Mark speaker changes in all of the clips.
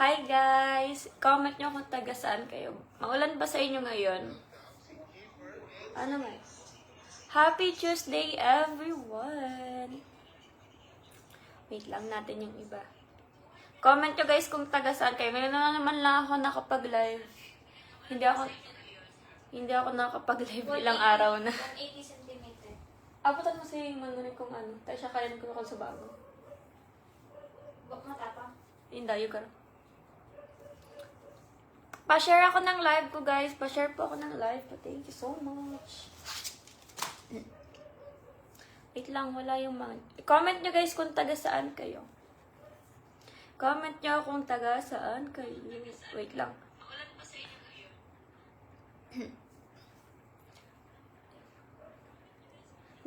Speaker 1: Hi guys! Comment nyo kung taga saan kayo. Maulan ba sa inyo ngayon? Ano nga? Happy Tuesday everyone! Wait lang natin yung iba. Comment nyo guys kung taga saan kayo. Ngayon na naman lang ako nakapag-live. Hindi ako nakapag-live ilang araw na.
Speaker 2: 180 cm.
Speaker 1: Abutan mo si Manunin kung ano. Tayo siya kaya ko sa bago.
Speaker 2: Bak matapang.
Speaker 1: Hindi, you girl. Pa-share ako ng live ko, guys. Pa-share po ako ng live ko. Thank you so much. Wait lang, wala yung mga... Comment nyo, guys, kung taga saan kayo. Comment nyo kung taga saan kayo. Wait lang.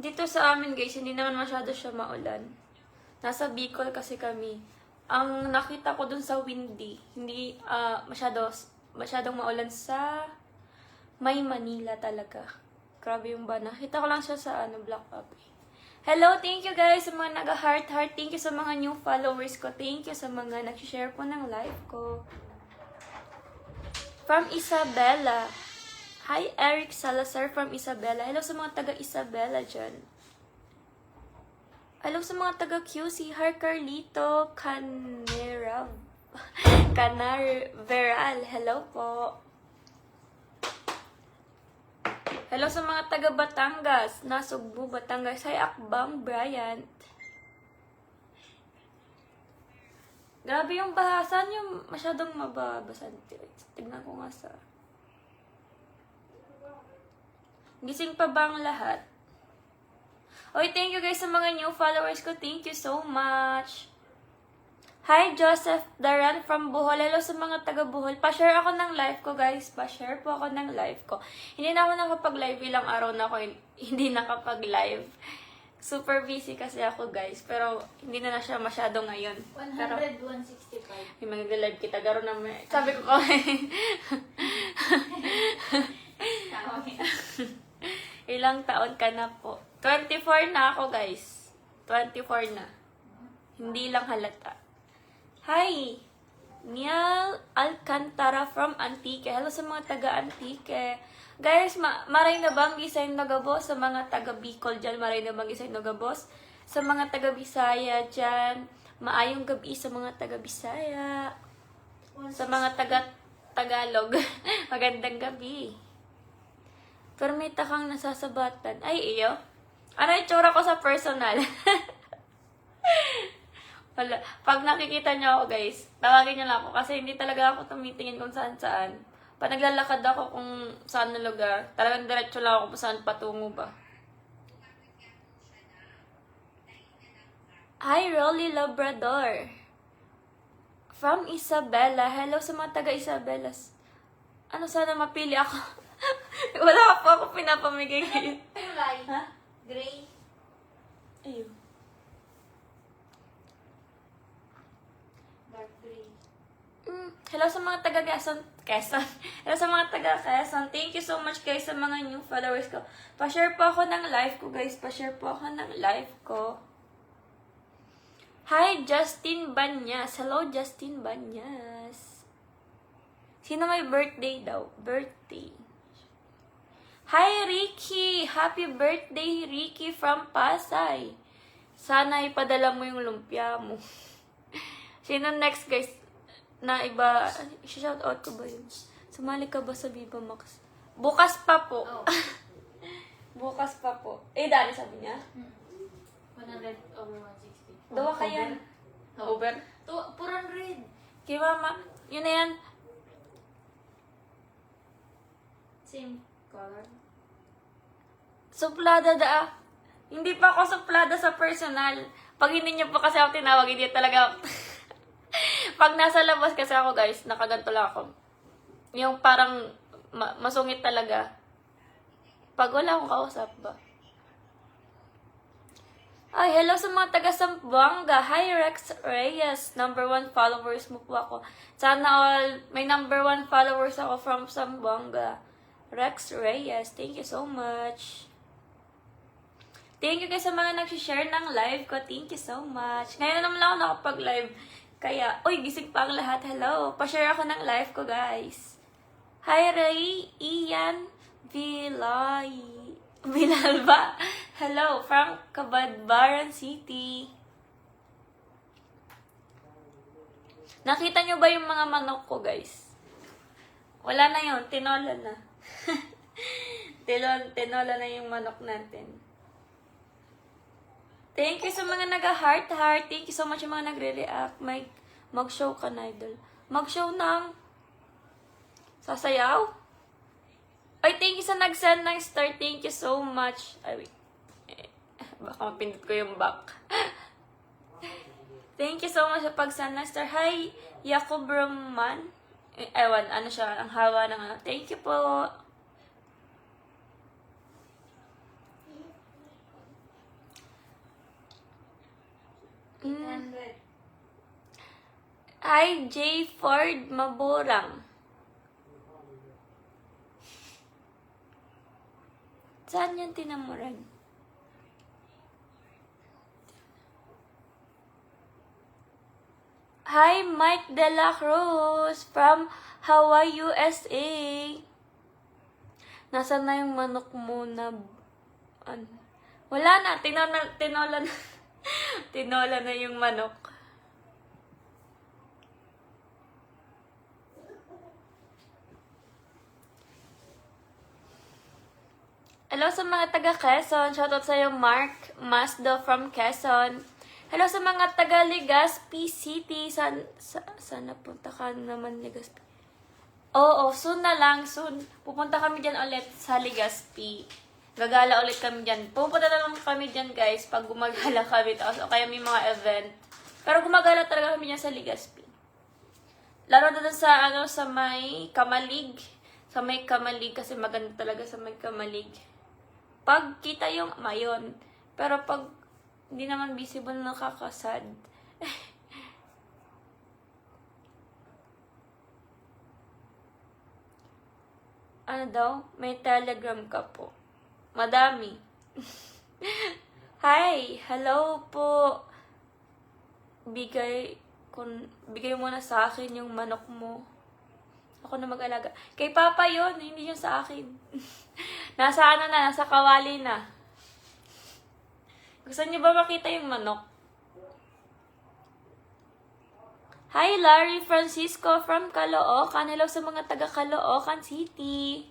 Speaker 1: Dito sa amin, guys, hindi naman masyado siya maulan. Nasa Bicol kasi kami. Ang nakita ko dun sa windy, hindi masyadong maulan sa may Manila talaga. Grabe yung ba. Nakita ko lang siya sa Black Puppy. Hello, thank you guys sa mga nag-heart-heart. Thank you sa mga new followers ko. Thank you sa mga nag-share po ng live ko. From Isabela. Hi, Eric Salazar from Isabela. Hello sa mga taga-Isabela dyan. Hello sa mga taga-QC. Hi, Carlito Canarveral. Hello po. Hello sa mga taga-Batangas. Nasugbu, Batangas. Hi, Akbang Bryant. Grabe yung bahasan. Yung masyadong mababasan. Tignan ko nga sa... Gising pa ba ang lahat? Oy, thank you guys sa mga new followers ko. Thank you so much. Hi, Joseph Daran from Bohol. Hello sa mga taga Bohol. Pa-share ako ng live ko, guys. Pa-share po ako ng live ko. Hindi na ako nakapag-live. Ilang araw na ako hindi nakapag-live. Super busy kasi ako, guys. Pero hindi na siya masyado ngayon.
Speaker 2: 100, 165.
Speaker 1: May mag-live kita. Garo na may... Sabi ko Ilang taon ka na po? 24 na ako, guys. 24 na. Hindi lang halata. Hi! Niel Alcantara from Antique. Hello sa mga taga-Antique. Guys, maray na bang isay nagabos sa mga taga-Bicol dyan? Maray na bang isay nagabos? Sa mga taga-Bisaya dyan. Maayong gabi sa mga taga-Bisaya. Sa mga taga-Tagalog. Magandang gabi. Pero may takang nasasabatan. Ay, iyo. Ano yung tsura ko sa personal? Wala. Pag nakikita nyo ako, guys, tawagin nyo lang ako. Kasi hindi talaga ako tumitingin kung saan-saan. Pag naglalakad ako kung saan na lugar, talagang diretso lang ako kung saan patungo ba. Hi, Rolly Labrador. From Isabela. Hello sa mga taga-Isabelas. Ano, sana mapili ako. Wala pa ako pinapamigay ngayon.
Speaker 2: Kulay.
Speaker 1: Ha?
Speaker 2: Gray.
Speaker 1: Ayun.
Speaker 2: Dark gray.
Speaker 1: Hello sa mga Quezon. Hello sa mga taga-Quezon. Thank you so much guys sa mga new followers ko. Pa-share po ako ng live ko guys. Pa-share po ako ng live ko. Hi, Justin Banyas. Hello, Justin Banyas. Sino may birthday daw? Birthday. Hi, Ricky! Happy birthday, Ricky from Pasay. Sana ipadala mo yung lumpia mo. Sino next, guys? Na iba, shout out ko ba yun? Sumali ka ba sa Viva Max? Bukas pa po.
Speaker 2: Oh.
Speaker 1: Bukas pa po. Dali sabi niya.
Speaker 2: 100 over 160.
Speaker 1: Dawa ka yan. Over?
Speaker 2: 400.
Speaker 1: Kay mama, yun na yan.
Speaker 2: Same color.
Speaker 1: Suplada da. Hindi pa ako suplada sa personal. Pag hindi niyo pa kasi ako tinawag, hindi talaga ako. Pag nasa labas kasi ako, guys, nakaganto lang ako. Yung parang masungit talaga. Pag wala akong kausap ba. Ay, hello sa mga taga Zamboanga. Hi, Rex Reyes. Number 1 followers mo po ako. Sana all, may number 1 followers ako from Zamboanga. Rex Reyes, thank you so much. Thank you guys sa mga nag-share ng live ko. Thank you so much. Ngayon naman lang ako nakapag-live. Kaya, uy, gising pa ang lahat. Hello. Pa-share ako ng live ko, guys. Hi, Ray, Ian, Vilalba. Hello, from Cabadbaran City. Nakita nyo ba yung mga manok ko, guys? Wala na yun. Tinola na. Tinola na yung manok natin. Thank you sa mga nag-heart-heart. Thank you so much yung mga nagre-react. Mag-show ka na, idol. Mag-show ng sasayaw? Ay, thank you sa nag-send ng star. Thank you so much. Ay, wait. Baka mapindot ko yung back. Thank you so much sa pag-send ng star. Hi, Jacob Roman. Ewan, ano siya, ang hawa ng ano. Thank you po. Hi, J. Ford Maburang. Saan yan tinamuran? Hi, Mike De La Cruz from Hawaii, USA. Nasaan na yung manok mo na... Ano? Wala na. Tinola na. Tinola na yung manok. Hello sa mga taga Quezon. Shoutout sa iyo, Mark Masdo from Quezon. Hello sa mga taga Legazpi City. Sana punta ka naman Legazpi. Oo, soon na lang. Soon. Pupunta kami dyan ulit sa Legazpi. Gagala ulit kami dyan. Pupunta na lang kami dyan, guys, pag gumagala kami. O kaya may mga event. Pero gumagala talaga kami dyan sa Legazpi. Laro na dun sa, sa may Kamalig. Sa may Kamalig, kasi maganda talaga sa may Kamalig. Pag kita yung mayon. Pero pag hindi naman visible, nakakasad. Ano daw? May Telegram ka po. Madami. Hi! Hello po! Bigay mo na sa akin yung manok mo. Ako na mag-alaga. Kay Papa yon, hindi yun sa akin. Nasa kawali na. Gusto niyo ba makita yung manok? Hi, Larry Francisco from Caloocan. Hello sa mga taga Caloocan City.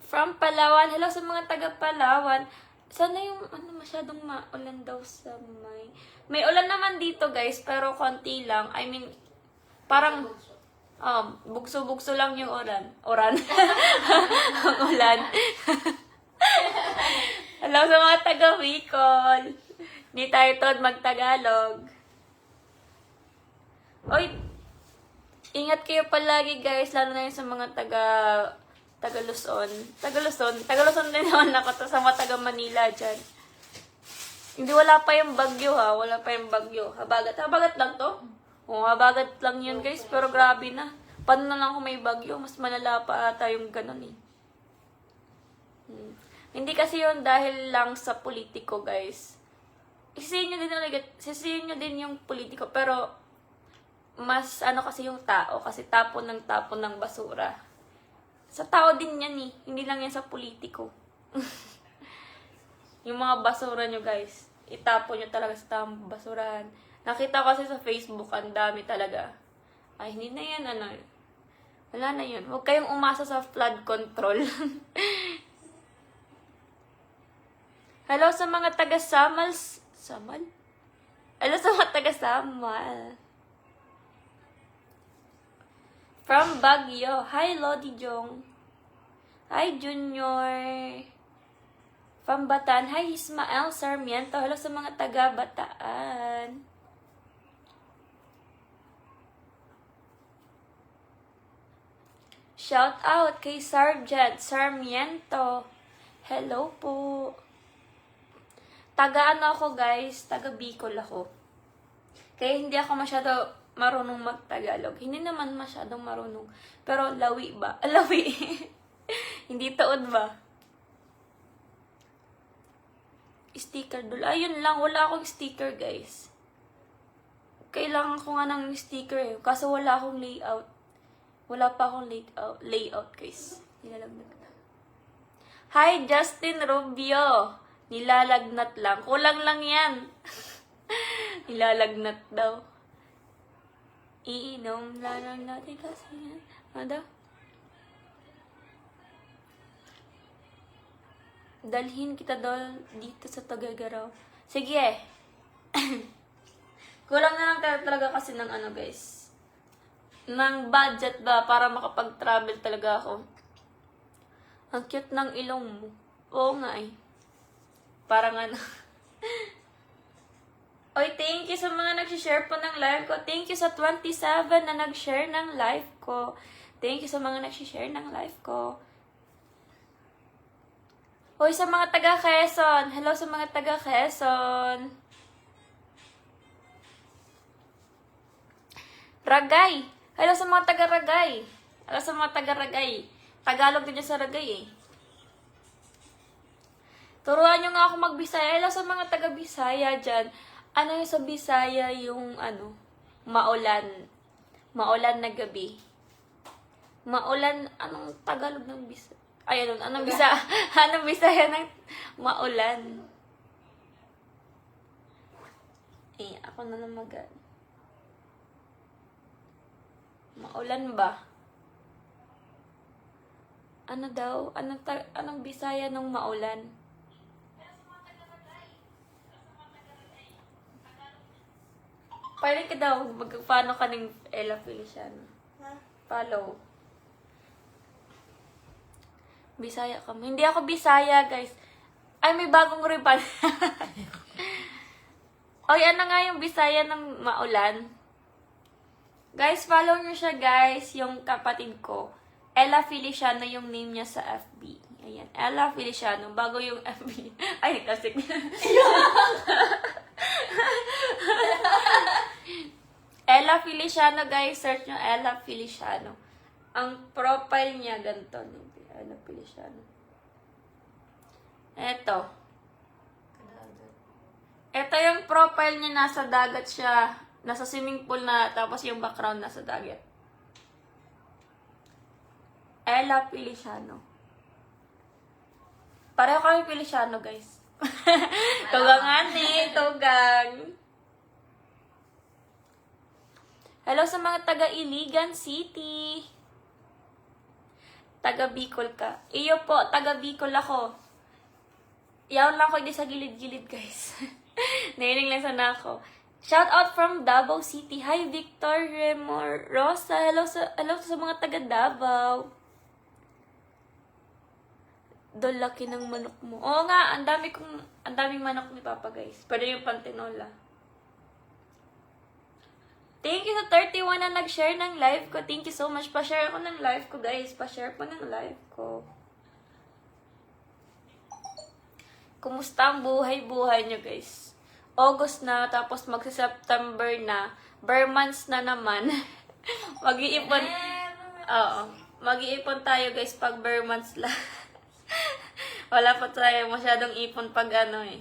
Speaker 1: From Palawan. Hello sa mga taga Palawan. Sana yung masyadong maulan daw sa may... May ulan naman dito, guys, pero konti lang. I mean, parang bugso-bugso lang yung ulan. Ulan. Hello sa mga taga Bicol. Hindi tayo tod mag-Tagalog. Oy, ingat kayo palagi, guys, lalo na yung sa mga taga Luzon. Taga Luzon din naman ako sa mga taga Manila dyan. Hindi, wala pa yung bagyo, ha. Wala pa yung bagyo. Habagat lang to. Oo, habagat lang yun, guys. Pero grabe na. Paano na lang kung may bagyo? Mas malala pa ata yung ganun, eh. Hindi kasi yun dahil lang sa politiko, guys. Sisihin nyo din yung politiko. Pero, mas kasi yung tao. Kasi tapon ng basura. Sa tao din yan, eh. Hindi lang yan sa politiko. Yung mga basura nyo, guys, itapon nyo talaga sa tamang basurahan. Nakita ko kasi sa Facebook, ang dami talaga. Ay, hindi na yan, wala na yun. Huwag kayong umasa sa flood control. Hello sa mga taga-Samal? Hello sa mga taga-Samal. From Baguio. Hi, Lodi Jong. Hi, Junior. From Bataan. Hi, Ismael Sarmiento. Hello sa mga taga-Bataan. Shout out kay Sergeant Sarmiento. Hello po. Taga ako, guys. Taga Bicol ako. Kaya hindi ako masyado marunong mag-Tagalog. Hindi naman masyadong marunong. Pero lawi ba? Lawi. Hindi taod ba? sticker doll. Ayun lang, wala akong sticker, guys. Kailangan ko nga ng sticker eh. Kaso wala akong layout. Wala pa akong layout guys. Nilalagnat na. Hi, Justin Rubio. Nilalagnat lang. Kulang lang yan. Nilalagnat daw. Iinom lang natin kasi yan. Ano daw? Dalhin kita doon dito sa Tagagaraw. Sige. Kulang na lang talaga kasi ng ano guys. Ng budget ba para makapag-travel talaga ako. Ang cute ng ilong mo. Oo nga eh. Parang ano. Oy, thank you sa mga nag-share po ng live ko. Thank you sa 27 na nag-share ng live ko. Thank you sa mga nag-share ng live ko. Hoy, sa mga taga Quezon. Hello sa mga taga Quezon. Ragay. Hello sa mga taga Ragay. Hello sa mga taga Ragay. Tagalog din sa Ragay eh. Turuan nyo nga ako mag-Bisaya. Hello sa mga taga Bisaya dyan. Ano yung sa Bisaya yung ano? Maulan. Maulan na gabi. Maulan. Anong Tagalog ng Bisaya? Ay, anong Bisaya? Anong Bisaya ng maulan? Eh, ako na naman Maulan ba? Ano daw? Anong Bisaya ng maulan? Pwede ka daw, paano ka ng Ella Feliciano? Follow. Bisaya ka. Hindi ako Bisaya, guys. Ay, may bagong ribbon. Oy, ano nga yung Bisaya ng maulan? Guys, follow nyo siya, guys. Yung kapatid ko. Ella Feliciano yung name niya sa FB. Ayan. Ella Feliciano. Bago yung FB. Ay, kasi. Ella Feliciano, guys. Search nyo Ella Feliciano. Ang profile niya, ganito. Ella Feliciano. Eto. Ito yung profile niya. Nasa dagat siya. Nasa swimming pool na. Tapos yung background nasa dagat. Ella Feliciano. Pareho kami Feliciano, guys. Tugangan eh. Tugang. Hello sa mga taga Iligan City. Taga Bicol ka. Iyo po, taga Bicol ako. Yaon lang ko hindi sa gilid-gilid, guys. Nailing lang sana ako. Shout out from Davao City. Hi, Victor Remor Rosa. Hello sa mga taga Davao. Laki ng manok mo. Oo nga, ang daming manok ni Papa, guys. Pero yung pantinola. Thank you sa 31 na nag-share ng live ko. Thank you so much. Pa-share ako ng live ko, guys. Pa-share po ng live ko. Kumusta ang buhay-buhay nyo, guys? August na, tapos magsa-September na. Bare months na naman. Mag-iipon. Oo. Mag-iipon tayo, guys, pag bare months lang. Wala pa tayo masyadong ipon pag ano eh.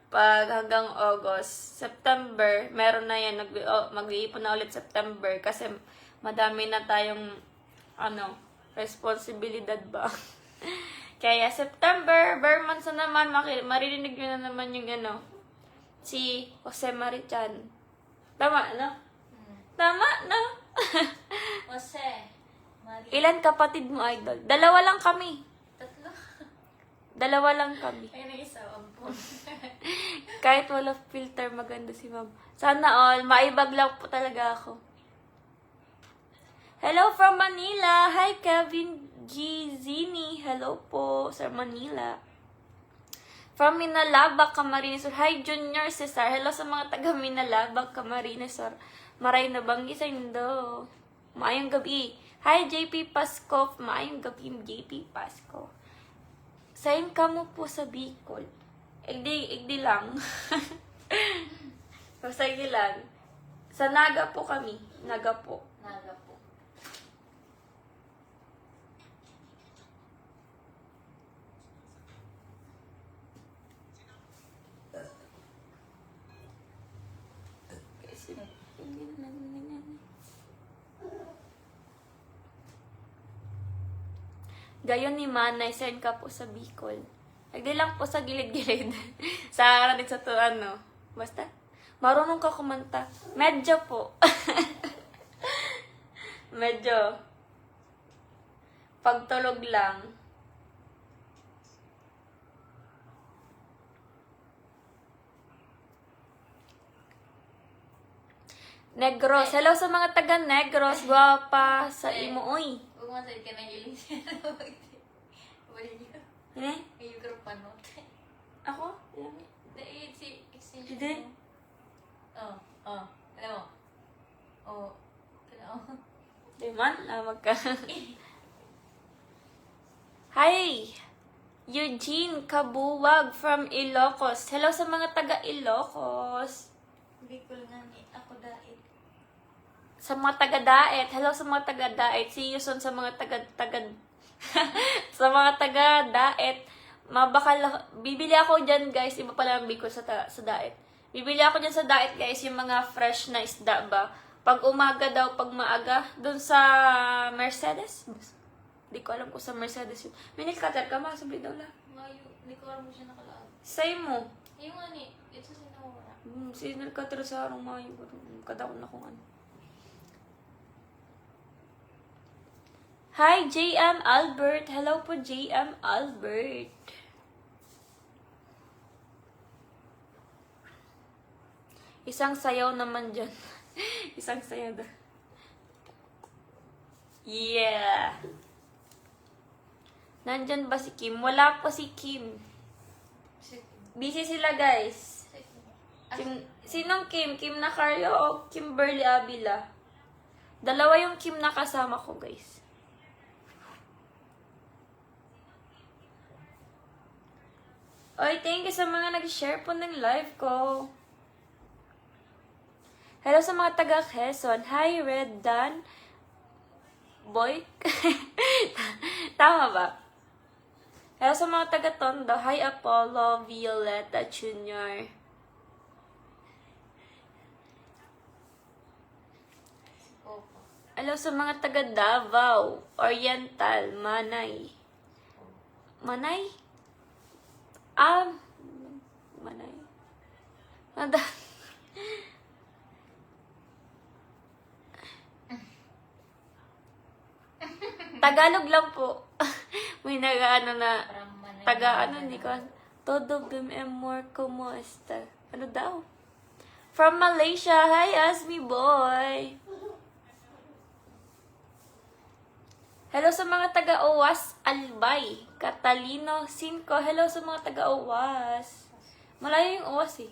Speaker 1: Pag hanggang August. September, meron na yan. Mag-iipon na ulit September kasi madami na tayong responsibilidad ba. Kaya September, bare months na naman, maririnig nyo na naman yung si Jose Marichan. Tama, no? Tama, no?
Speaker 2: Jose. Maria.
Speaker 1: Ilan kapatid mo, idol? Dalawa lang kami.
Speaker 2: Tatlo.
Speaker 1: Dalawa lang kami.
Speaker 2: Ay, nag-isa. Ampun.
Speaker 1: Kahit wala filter, maganda si ma'am. Sana all, maibag lang po talaga ako. Hello from Manila. Hi, Kevin Gizini. Hello po, Sir Manila. From Minalabak, Camarines Sur. Hi, Junior Cesar. Hello sa mga taga Minalabak, Camarines Sur. Maray na banggi sa indo. Maayong gabi. Hi, JP Pasco. Maayong gabi, JP Pasco. Sayin ka mo po sa Bicol. Igdi lang. Sige lang. Sa Naga po kami. Naga po.
Speaker 2: Naga po.
Speaker 1: Gayon ni Manay, send ka po sa Bicol. Lagdi lang po sa gilid-gilid. Sa sa to, ano. Basta, marunong ka kumanta. Medyo po. Medyo. Pagtulog lang. Negros. Hello sa mga taga Negros. Guwapa sa imo, uy.
Speaker 2: Huwag mo ka na giling siya. Wala niyo.
Speaker 1: Eh?
Speaker 2: Yung group ano.
Speaker 1: Ako?
Speaker 2: Dahil si extension
Speaker 1: Hindi.
Speaker 2: mo. Oh. Alam mo. Oh. Alam mo.
Speaker 1: Di man, lamag ka. Hi! Eugene Kabuwag from Ilocos. Hello sa mga taga Ilocos.
Speaker 2: Bicol nga ni ako dahil.
Speaker 1: Sa mga taga-daet. Hello sa mga taga-daet. See you soon sa mga sa mga taga-daet. Bibili ako dyan, guys. Iba pala ang Bicol sa daet. Bibili ako dyan sa daet, guys. Yung mga fresh na isda ba? Pag umaga daw, pag maaga. Doon sa Mercedes. Di ko alam kung sa Mercedes yun. Minil cutter ka, masabi daw lang.
Speaker 2: Mayo. Hindi ko alam mo siya nakalaan.
Speaker 1: Say mo.
Speaker 2: Yung nga ni. Ito sinawara.
Speaker 1: Sinil cutter sa arong mayo. Kadakon na kung ano. Hi, JM Albert. Hello po, JM Albert. Isang sayaw naman dyan. Isang sayaw doon. Yeah. Nandyan ba si Kim? Wala pa si Kim. Busy sila, guys. Sinong Kim? Kim Nacarlo o Kimberly Avila? Dalawa yung Kim na kasama ko, guys. Oy, thank you sa mga nag-share po ng live ko. Hello sa mga taga Quezon. Hi, Red Dan. Boy? Tama ba? Hello sa mga taga Tondo. Hi, Apollo, Violeta Jr.
Speaker 2: Opo.
Speaker 1: Hello sa mga taga Davao, Oriental, Manay. Manay? Manay. Tagalog lang po. May nag-ano na, hindi ko. Todo bim more como esta. Ano daw? From Malaysia. Hi, Asmi boy. Hello sa mga taga-Owas, Albay, Catalino, Cinco. Hello sa mga taga-Owas. Malayo yung Owas eh.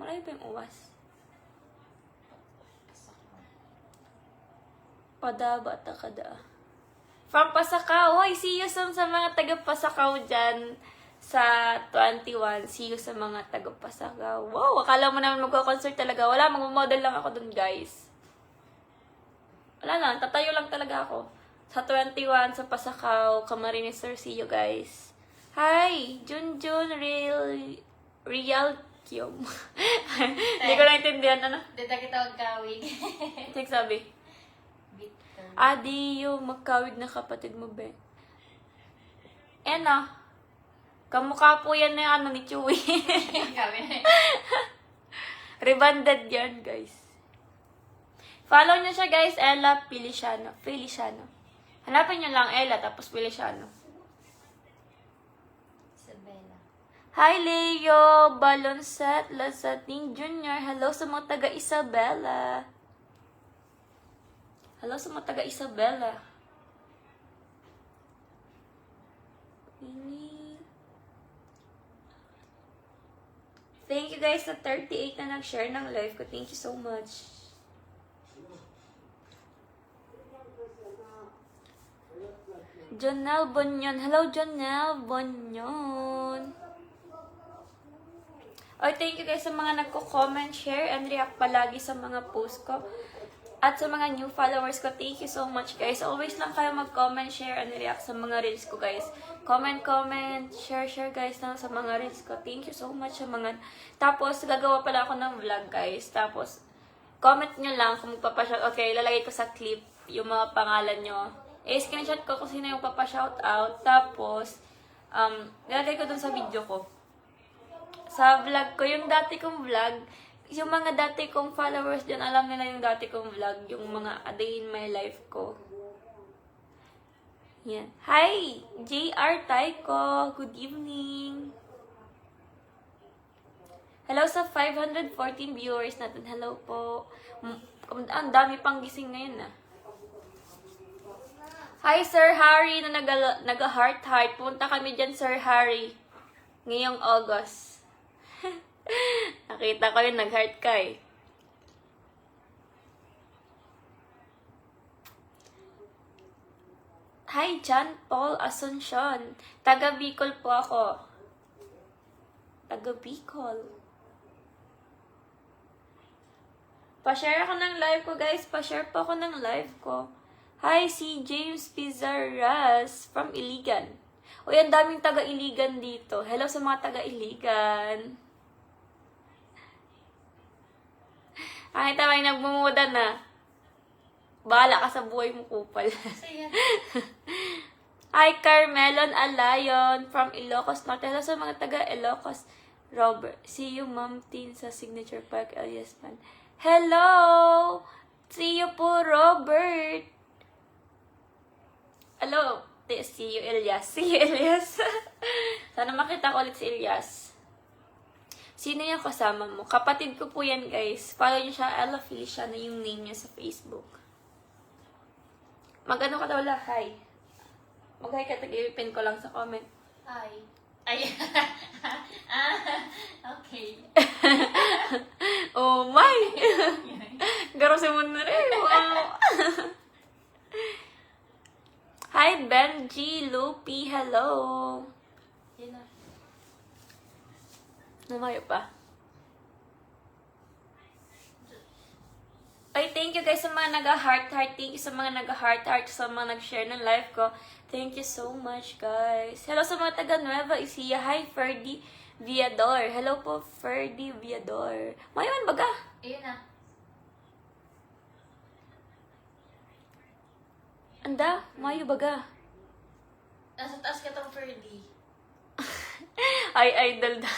Speaker 1: Malayo pa yung Owas. Padaba, takada. From Pasakaw. Hoy, see you soon sa mga taga-Pasakaw dyan sa 21. See you sa mga taga-Pasakaw. Wow, akala mo naman magko-concert talaga. Wala, mag-model lang ako dun, guys. Wala lang, tatayo lang talaga ako. Sa 21, sa Pasakaw, Camarines Sur, see you guys. Hi! Junjun Real Kyom. Hindi ko naintindihan, ano?
Speaker 2: Dito kita magkawig.
Speaker 1: Sige sabi.
Speaker 2: Victor.
Speaker 1: Adi, yung magkawig na kapatid mo, be. Ano? Kamukha po yan na yung ano ni Chewy.
Speaker 2: Kami na.
Speaker 1: Rebanded yan, guys. Follow nyo siya, guys. Ella Feliciano. Hanapin nyo lang Ella, tapos Feliciano.
Speaker 2: Isabella.
Speaker 1: Hi, Leo! Balonset, Lasating Jr. Hello sa mga taga Isabela. Hello sa mga taga Isabela. Thank you guys sa 38 na nag-share ng live ko. Thank you so much. Jonel Bonyon. Hello, Jonel Bonyon. Oh, thank you guys sa mga nagko-comment, share, and react palagi sa mga post ko. At sa mga new followers ko, thank you so much, guys. Always lang kayo mag-comment, share, and react sa mga reels ko, guys. Comment, share, guys, lang sa mga reels ko. Thank you so much sa mga... Tapos, gagawa pala ako ng vlog, guys. Tapos, comment nyo lang kung magpapashout. Okay, lalagay ko sa clip yung mga pangalan nyo. Screenshot ko kung sino yung papashoutout. Tapos, lalagay ko dun sa video ko. Sa vlog ko, yung dati kong vlog, yung mga dati kong followers dyan, alam nila yung dati kong vlog, yung mga a day in my life ko. Yan. Hi! JR Taiko! Good evening! Hello sa 514 viewers natin. Hello po. Ang dami pang gising ngayon ah. Hi Sir Harry na naga-heart-heart. Punta kami dyan Sir Harry. Ngayong August. Nakita ko yung nag-heart ka eh. Hi John Paul Asuncion. Taga Bicol po ako. Taga Bicol. Pa-share ako ng live ko, guys. Pa-share po ako ng live ko. Hi, si James Pizarras from Iligan. Uy, ang daming taga-Iligan dito. Hello sa mga taga-Iligan. Nakita mo yung nagmumuda na. Bahala ka sa buhay mo, kupal.
Speaker 2: Saya.
Speaker 1: Hi, Carmelon Alayon from Ilocos Norte. Hello sa mga taga-Ilocos. Robert. See you, Ma'am Tin, sa Signature Park, Elias Man. Hello! See you po, Robert! Hello! See you, Elias. See you, Elias. Sana makita ko ulit si Elias. Sino yung kasama mo? Kapatid ko po yan, guys. Follow niyo siya. Ella Felicia na yung name niya sa Facebook. Mag-ano ka daw la? Hi. Mag-hi ka. Tag-ipin ko lang sa comment.
Speaker 2: Ay. Ay. Okay.
Speaker 1: Oh my! Garo si mo na rin. Wow! Hi, Benji, Lupi, hello!
Speaker 2: Yun na.
Speaker 1: Namayo pa. Ay, thank you guys sa mga nag-heart-heart. Thank you sa mga nag-heart-heart, sa mga nag-share ng live ko. Thank you so much, guys. Hello sa mga taga Nueva Ecija. Hi, Ferdy Viador. Hello po, Ferdy Viador. Mayaman baga?
Speaker 2: Ayun na.
Speaker 1: Anda, mayo baga.
Speaker 2: Nasa taas ka tong Ferdy.
Speaker 1: Ay, idol da.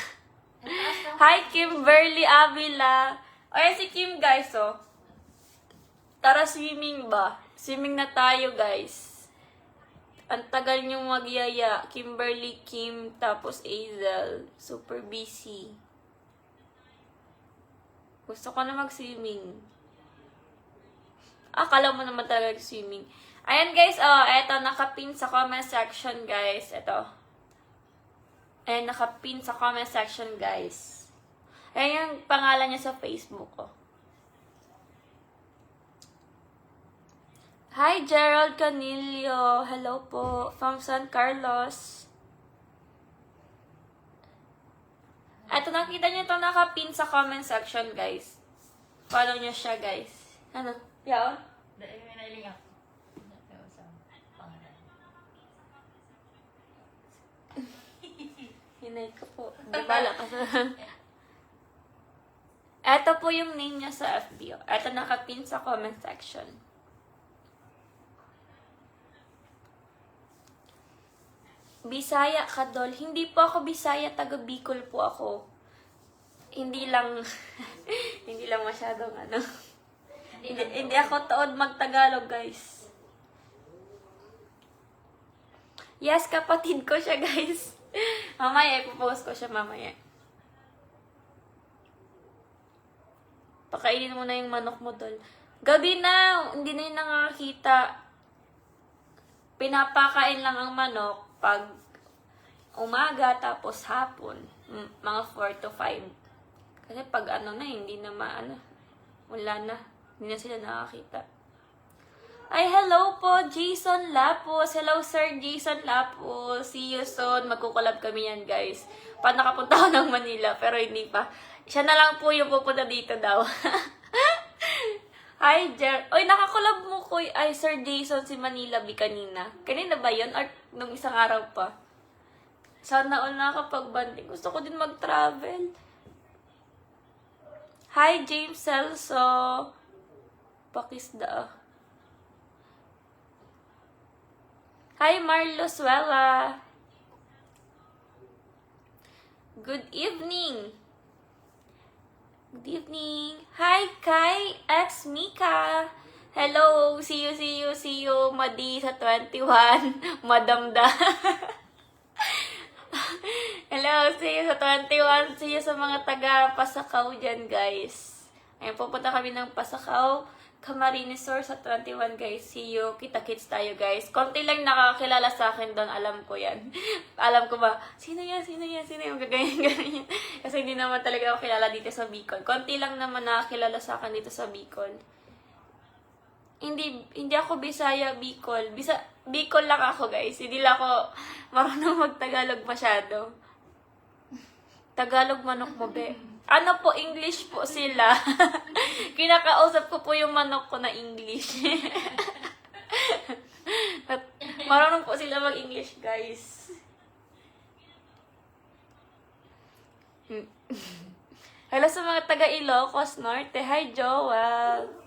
Speaker 2: Nasa taas ka.
Speaker 1: Hi, Kimberly Avila. Ay, si Kim, guys, oh. Tara, swimming ba? Swimming na tayo, guys. Ang tagal niyong magyaya. Kimberly, Kim, tapos Azel. Super busy. Gusto ko na mag-swimming. Akala mo naman talaga swimming. Ayan, guys, oh, eto, nakapin sa comment section, guys. Eto. Ayan, nakapin sa comment section, guys. Ayan yung pangalan niya sa Facebook, oh. Hi, Gerald Canillo. Hello po. From San Carlos. Eto, nakita niyo ito nakapin sa comment section, guys. Follow niyo siya, guys. Ano? Yaon?
Speaker 2: Dahil may nailing ako. Dahil sa pangalan.
Speaker 1: Hinay ko po. Hindi bala ka sa... Eto po yung name niya sa FB. Eto nakapin sa comment section. Bisaya ka, Dol. Hindi po ako Bisaya, taga Bicol po ako. Hindi lang hindi lang masyadong ano. Hindi ako taod mag-Tagalog, guys. Yes, kapatid ko siya, guys. Mamaya, ipopost ko siya mamaya. Pakainin mo na yung manok mo, Dol. Gabi na! Hindi na yun nakakita. Pinapakain lang ang manok pag umaga tapos hapon. Mga 4 to 5. Kasi pag ano na, hindi na maano. Wala na. Hindi na sila nakakita. Ay, hello po, Jason Lapos. Hello, Sir Jason Lapos. See you soon. Magkukulab kami yan, guys. Pa nakapunta ako ng Manila, pero hindi pa. Siya na lang po yung pupunta dito daw. Hi, Jer. Oy, nakakulab mo ko. Ay, Sir Jason, si Manila B kanina. Kanina ba yun? Or nung isang araw pa? Sana all nakakapag-banding. Gusto ko din mag-travel. Hi, James Celso. Pakisda. Hi, Marlos Wella. Good evening. Good evening. Hi, Kai X Mika. Hello. See you, Madi sa 21. Madamda. Hello, see you sa 21. See you sa mga taga Pasakaw dyan, guys. Ayun, pupunta kami ng Pasakaw, Camarines Sur sa 21, guys. See you. Kita-kits tayo, guys. Konti lang nakakilala sa akin doon. Alam ko yan. Alam ko ba, sino yan? Gaganyan. Kasi hindi naman talaga ako kilala dito sa Bicol. Konti lang naman nakakilala sa akin dito sa Bicol. Hindi ako Bisaya, Bicol. Bicol lang ako, guys. Hindi lang ako marunong mag-Tagalog masyado. Tagalog manok mo, be. Ano po, English po sila. Kinakausap ko po yung manok ko na English. At marunong po sila mag-English, guys. Hello sa mga taga Ilocos Norte. Hi, Joel.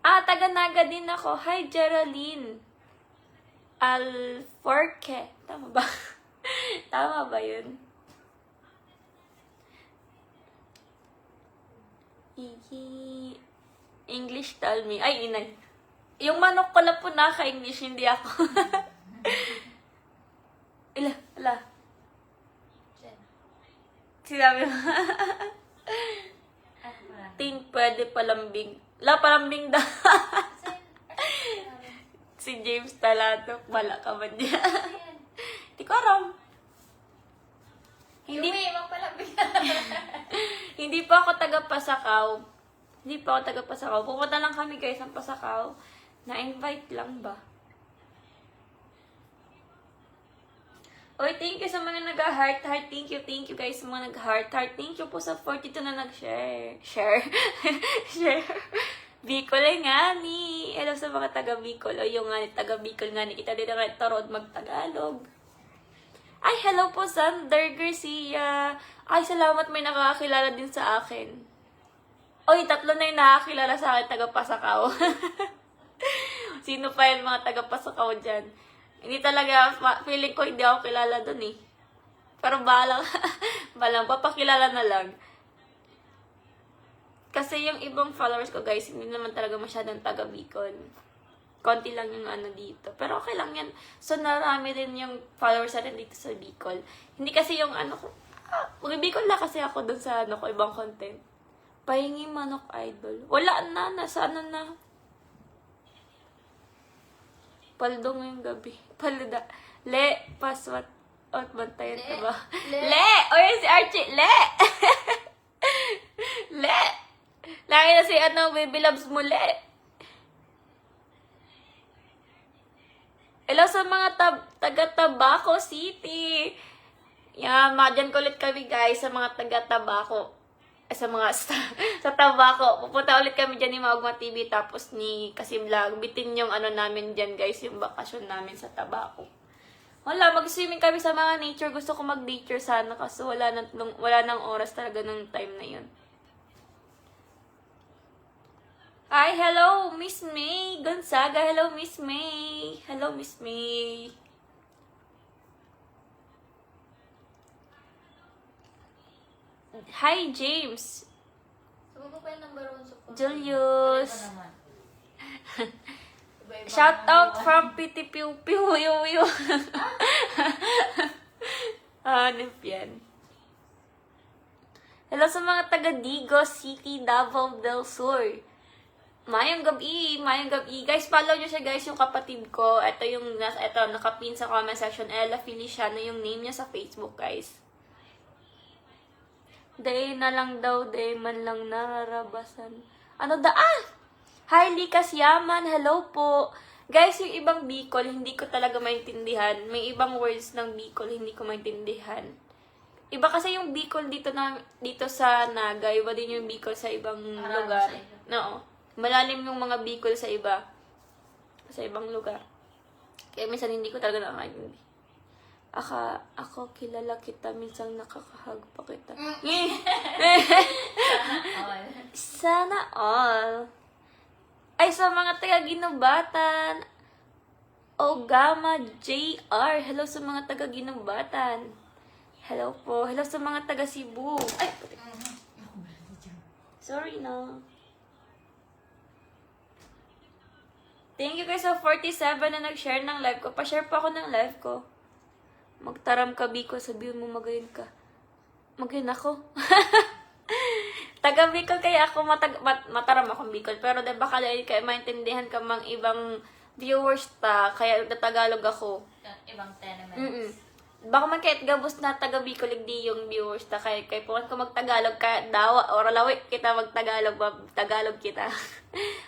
Speaker 1: Taga Naga din ako. Hi, Geraldine. Alforque. Tama ba? Tama ba yun? English, tell me. Ay, inay. Yung manok ko lang po naka-English, hindi ako. Ala. Sinabi mo. Tin, pwede palambing. Palambing daw. Si James Talato. Wala ka ba niya? Hindi ko alam. Hindi pa ako taga Pasakaw. Pupunta lang kami, guys, ng Pasakaw. Na-invite lang ba? Oy, thank you sa mga nag-heart. Thank you, guys, sa mga nag-heart. Thank you po sa 42 na nag-share. Share. Bicol nga ni. Hello sa mga taga-Bicol. O yung nga ni taga-Bicol nga ni. Kita dito nga tarod mag-Tagalog. Ay, hello po, Sander Garcia. Ay, salamat, may nakakakilala din sa akin. Oy, 3 na yung nakakilala sa akin, taga-Pasakaw. Sino pa yung mga taga-Pasakaw dyan? Hindi talaga, feeling ko hindi ako kilala dun eh. Pero balang, papakilala na lang. Kasi yung ibang followers ko, guys, hindi naman talaga masyadong taga-Bicol. Konti lang yung ano dito. Pero okay lang yan. So, narami din yung followers natin dito sa Bicol. Hindi kasi yung ano ko, Bicol na kasi ako dun sa ano ko, ibang content. Pahingi manok idol. Wala na, nasa ano na. Paldo ngayong gabi. Palda. Le, paswat. Out bantayan ka ba? Le! O yun si Archie. Le! Le! Lagi na si ano, baby loves mo, Le. Hello sa mga taga-Tabaco City. Yan, madyan ko ulit kami, guys, sa mga taga-Tabaco. Sa Tabaco. Pupunta ulit kami dyan ni Maugma TV, tapos ni Kasim Vlog. Bitin yung ano namin dyan, guys, yung bakasyon namin sa Tabaco. Wala, mag-swimming kami sa mga nature. Gusto ko mag-nature sana kasi wala nang oras talaga ng time na yun. Hi, hello, Miss May Gonzaga. Hello, Miss May. Hello, Miss May. Hi, James.
Speaker 2: Sabi ko pa yung number 1 support.
Speaker 1: Julius.
Speaker 2: Ano naman? Iba-iba
Speaker 1: Shout
Speaker 2: ang
Speaker 1: out
Speaker 2: ano.
Speaker 1: from Piti Piu Piu Yu Yu. Hanip yan. Hello sa mga taga Digos City, Davao del Sur. Mayang gabi. Guys, follow nyo siya, guys, yung kapatid ko. Ito nakapin sa comment section. Ella Feliciano yung name niya sa Facebook, guys. Day na lang daw, day man lang nararabasan. Ano da? Hi, Likas Yaman. Hello po. Guys, yung ibang Bicol, hindi ko talaga maintindihan. May ibang words ng Bicol, hindi ko maintindihan. Iba kasi yung Bicol dito sa Naga. Iba din yung Bicol sa ibang lugar. No. Malalim yung mga Bicol sa ibang lugar. Kaya minsan hindi ko talaga nakakaintindi. Ako kilala kita, minsan nakakahag pa kita.
Speaker 2: All.
Speaker 1: Sana all. Ay, sa mga taga-Ginubatan. Ogama JR. Hello sa mga taga-Ginubatan. Hello po. Hello sa mga taga-Cebu. Ay, puti. Sorry na. Thank you guys sa 47 na nag-share ng live ko. Pa-share pa ako ng live ko. Magtaram ka, Bicol. Sabihin mo magayon ka. Magayon ako. Taga Bicol kaya ako mataram akong Bicol. Pero diba kaya maintindihan ka mang ibang viewers ta. Kaya Tagalog ako.
Speaker 2: Ibang tenements.
Speaker 1: Baka man kahit gabos na taga Bicol di yung viewers ta. Kaya puwan ko magtagalog ka dawa or lawi kita magtagalog. Tagalog kita.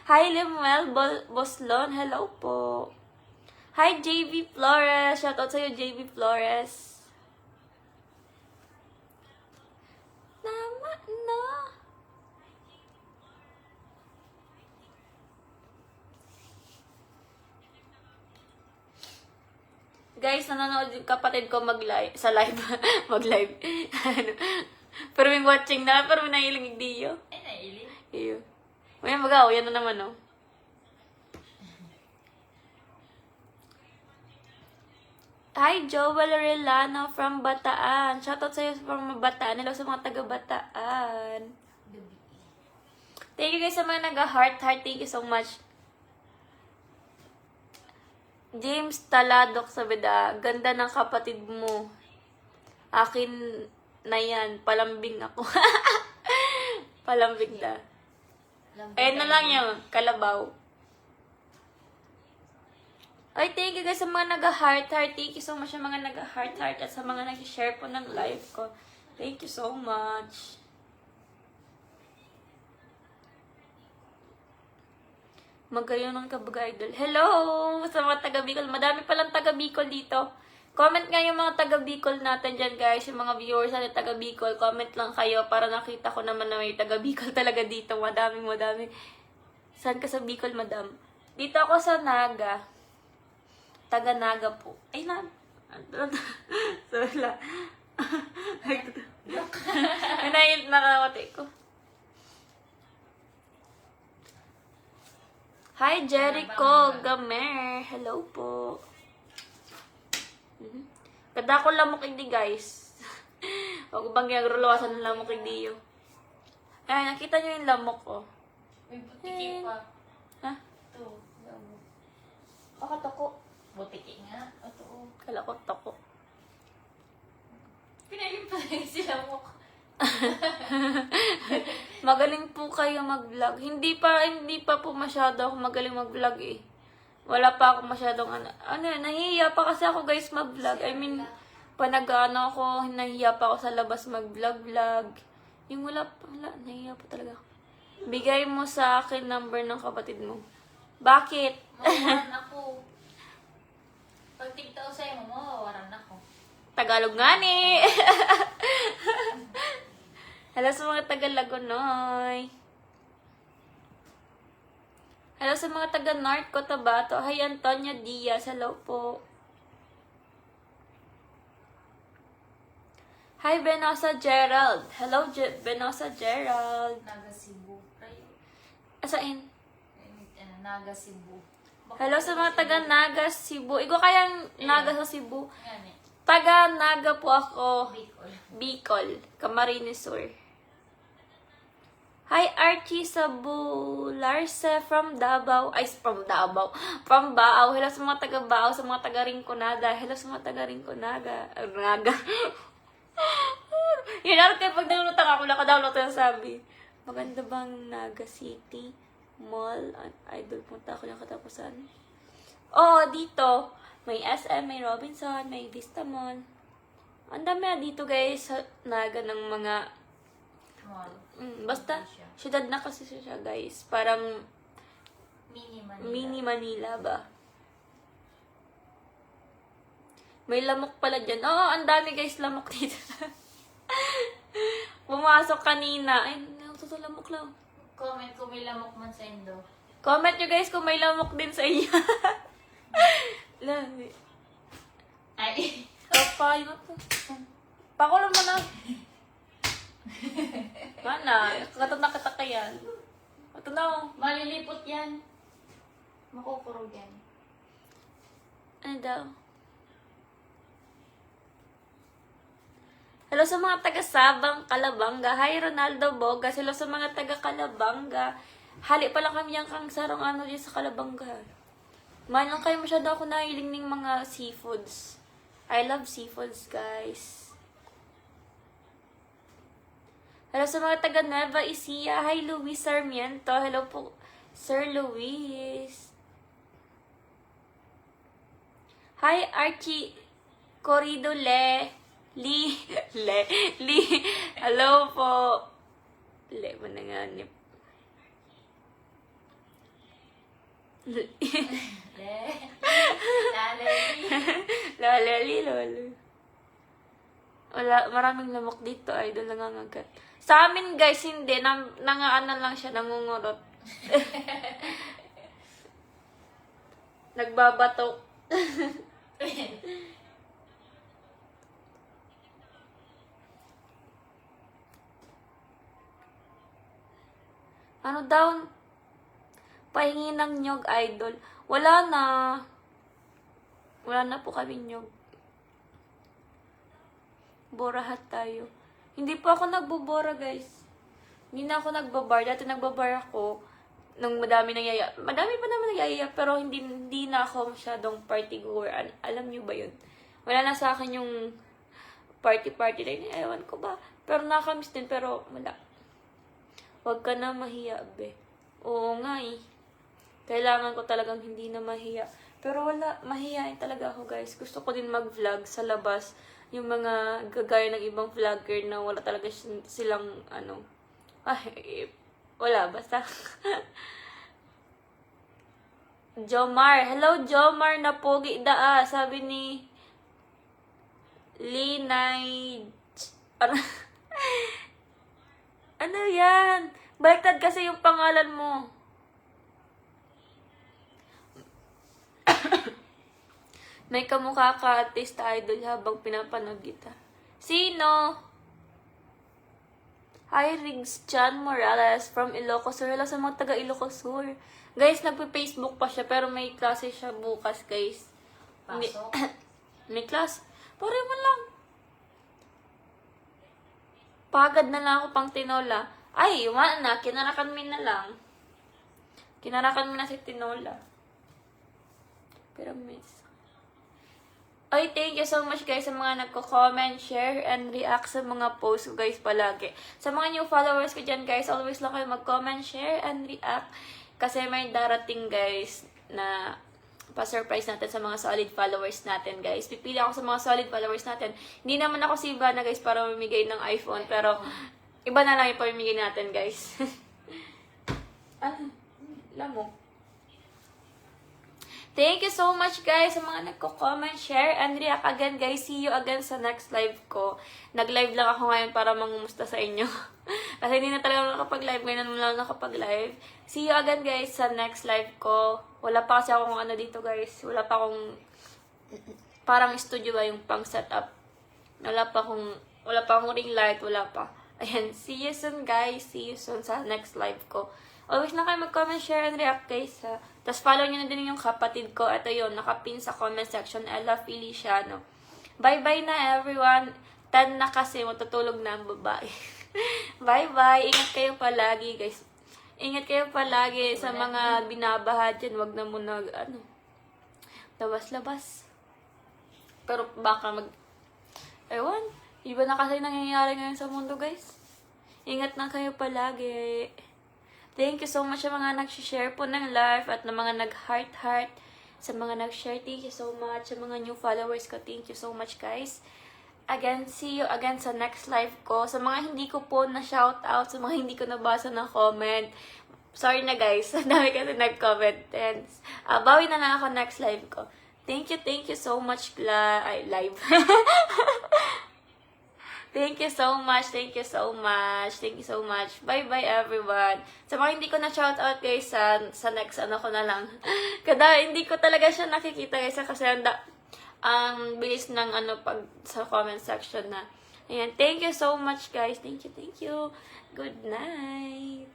Speaker 1: Hi Limuel Boslon. Hello po. Hi JV Flores. Shoutout sa'yo JV Flores. Tama na. Guys, nanonood yung kapatid ko mag-live. Sa live. Mag-live. Ano? Pero may watching na. Pero may nailing diyo.
Speaker 2: Ay, naili.
Speaker 1: Iyo. May magaw. Yan na naman, oh. Hi, Joel Relano from Bataan. Shoutout sa'yo from Bataan. Hello sa mga taga-Bataan. Thank you guys sa mga nag-heart. Thank you so much. James Taladok sabi da, ganda ng kapatid mo. Akin na yan. Palambing ako. Palambing da. Ayun na lang yun. Kalabaw. Ay, thank you guys sa mga nag-heart. Thank you so much sa mga nag-heart at sa mga nag-share po ng live ko. Thank you so much. Magayon ng Kabaga Idol. Hello! Sa mga taga-Bicol. Madami palang taga-Bicol dito. Comment nga yung mga taga-Bicol natin dyan, guys. Yung mga viewers natin taga-Bicol. Comment lang kayo para nakita ko naman na may taga-Bicol talaga dito. Madami. Saan ka sa Bicol, madam? Dito ako sa Naga. Taga-Naga po. Ay, sorry lang. Ay, nakawate ko. Hi, Jericho Gamer. Hello po. Kada ko lamok hindi, guys. Huwag bang yung rulawasan ng lamok hindi yun. Ay, nakita nyo yung lamok ko.
Speaker 2: May butiki pa.
Speaker 1: Ha?
Speaker 2: Ito. Lamok.
Speaker 1: Ako.
Speaker 2: Butiki nga. Ito.
Speaker 1: Kala ko toko.
Speaker 2: Pinalim pa rin sila mo.
Speaker 1: Magaling po kayo mag-vlog. Hindi pa po masyado ako magaling mag-vlog eh. Wala pa ako masyadong nahihiya pa kasi ako guys mag-vlog. I mean, ako, nahihiya pa ako sa labas mag-vlog. Yung wala, nahihiya pa talaga ako. Bigay mo sa akin number ng kapatid mo. Bakit?
Speaker 2: Mawawaran ako. Pag tigtaw sa'yo, mawawaran ako.
Speaker 1: Tagalog nga ni. Hello sa mga taga-Lagonoy. Hello sa mga taga-North Cotabato. Hi, Antonia Diaz. Hello po. Hi, Benosa Gerald. Hello, Benosa Gerald.
Speaker 2: Naga Cebu.
Speaker 1: Asain?
Speaker 2: Naga Cebu.
Speaker 1: Hello sa mga taga-Naga Cebu. Ikaw kayang Naga sa Cebu.
Speaker 2: Yan eh.
Speaker 1: Taga-Naga po ako.
Speaker 2: Bicol.
Speaker 1: Bicol. Camarines Sur. Hi, Archie Sabularse from Davao. Ay, from Davao. From Bao. Hello sa mga taga-Bao, sa mga taga-Rinconada. Hello sa mga taga-Rinconada. Naga. Yun, arte, pag nalutang ako, nakadownload na sabi. Maganda bang Naga City Mall? Idol, punta ako yung katapusan. Oh, dito. May SM, may Robinson, may Vista Mall. Ang dami na dito, guys, sa Naga ng mga
Speaker 2: Mall.
Speaker 1: basta, syudad na kasi siya, guys. Parang
Speaker 2: Mini Manila.
Speaker 1: mini Manila ba? May lamok pala dyan. Oo, ang dami, guys, lamok dito. Pumasok kanina. Ay, ito lamok lang.
Speaker 2: Comment kung may lamok man sa Indo.
Speaker 1: Comment nyo, guys, kung may lamok din sa inyo. Lami.
Speaker 2: Ay.
Speaker 1: payo to. Pakulo mo na. Mana, katong nakataka yan. Ito na oh.
Speaker 2: Malilipot yan. Makukurog yan.
Speaker 1: Ano daw? Hello sa mga taga-Sabang, Kalabanga. Hi, Ronaldo Bogas. Hello sa mga taga-Kalabanga. Hali pala kami yung kang sarong ano dyan sa Kalabanga. Man lang kayo masyado ako nahiling ng mga seafoods. I love seafoods, guys. Hello sa mga taga-Nueva Ecija. Hi, Luis Sarmiento. Hello po, Sir Luis. Hi, Archie Corrido Lee. Hello po. Mananganip. Lalali. Wala, maraming lamok dito. Idol nangangagat. Sa amin guys, hindi. Nangaano lang siya, nangungurot. Nagbabatok. Ano daw? Pahingi ng nyog, idol. Wala na. Wala na po kami nyog. Borahat tayo. Hindi po ako nagbobora, guys. Hindi na ako nagbabar. Dati nagbabar ako nung madami nangyaya. Madami pa naman nangyaya, pero hindi na ako masyadong party goer. Alam niyo ba yun? Wala na sa akin yung party na yun. Ewan ko ba. Pero nakakamiss din, pero wala. Huwag ka na mahiya, be. Oo nga eh. Kailangan ko talagang hindi na mahiya. Pero wala, mahihain talaga ako, guys. Gusto ko din mag-vlog sa labas. Yung mga gagaya ng ibang vlogger na wala talaga silang, ano. Ay, wala, basta. Jomar. Hello, Jomar na pogi daa. Sabi ni Linay. Ano yan? Baliktad kasi yung pangalan mo. May kamukha ka artist idol habang pinapanood kita. Sino? Hi, Riggs Chan Morales from Ilocos Sur. Hello sa mga taga Ilocos Sur. Guys, nagpe-Facebook pa siya pero may klase siya bukas, guys.
Speaker 2: Pasok.
Speaker 1: May class. Pare mo lang. Pagad na lang ako pang tinola. Ay, wala na. Kinarakan mo na lang. Kinarakan mo na si tinola. Pero miss. Ay, thank you so much guys sa mga nagko-comment, share, and react sa mga posts ko guys palagi. Sa mga new followers ko dyan guys, always lang kayo mag-comment, share, and react. Kasi may darating guys na pa-surprise natin sa mga solid followers natin guys. Pipili ako sa mga solid followers natin. Hindi naman ako si Ivana guys para mamigay ng iPhone, pero iba na lang yung pamimigay natin guys. Ano? Lamok. Thank you so much guys sa mga nagko-comment, share, and react again guys. See you again sa next live ko. Nag-live lang ako ngayon para mangumusta sa inyo. Kasi hindi na talaga ako nakapag-live. Ngayon lang nakapag-live. See you again guys sa next live ko. Wala pa kasi akong ano dito guys. Wala pa akong parang studio ba yung pang setup. Wala pa akong ring light. Wala pa. Ayan. See you soon guys. See you soon sa next live ko. Always na kayo mag-comment, share, and react guys. Tapos follow nyo na din yung kapatid ko. Ito yun, nakapin sa comment section. Ella Feliciano. Bye-bye na everyone. 10 na kasi, matutulog na ang babae. Bye-bye. Ingat kayo palagi guys. Ingat kayo palagi sa mga binabaha dyan. Huwag na muna, labas-labas. Pero baka ewan, iba na kasi nangyayari ngayon sa mundo guys. Ingat na kayo palagi. Thank you so much sa mga nag-share po ng live at ng mga nag-heart-heart. Sa mga nag-share, thank you so much. Sa mga new followers ko, thank you so much guys. Again, see you again sa next live ko. Sa mga hindi ko po na-shoutout, sa mga hindi ko nabasa na comment, sorry na guys. Dami kasi nag-comment. And bawi na lang ako next live ko. Thank you so much live. Thank you so much. Bye-bye everyone. Sa mga hindi ko na shoutout guys, sa next ko na lang. Kada hindi ko talaga siya nakikita guys kasi ang bilis ng pag sa comment section na. Ayan, thank you so much guys. Thank you, thank you. Good night.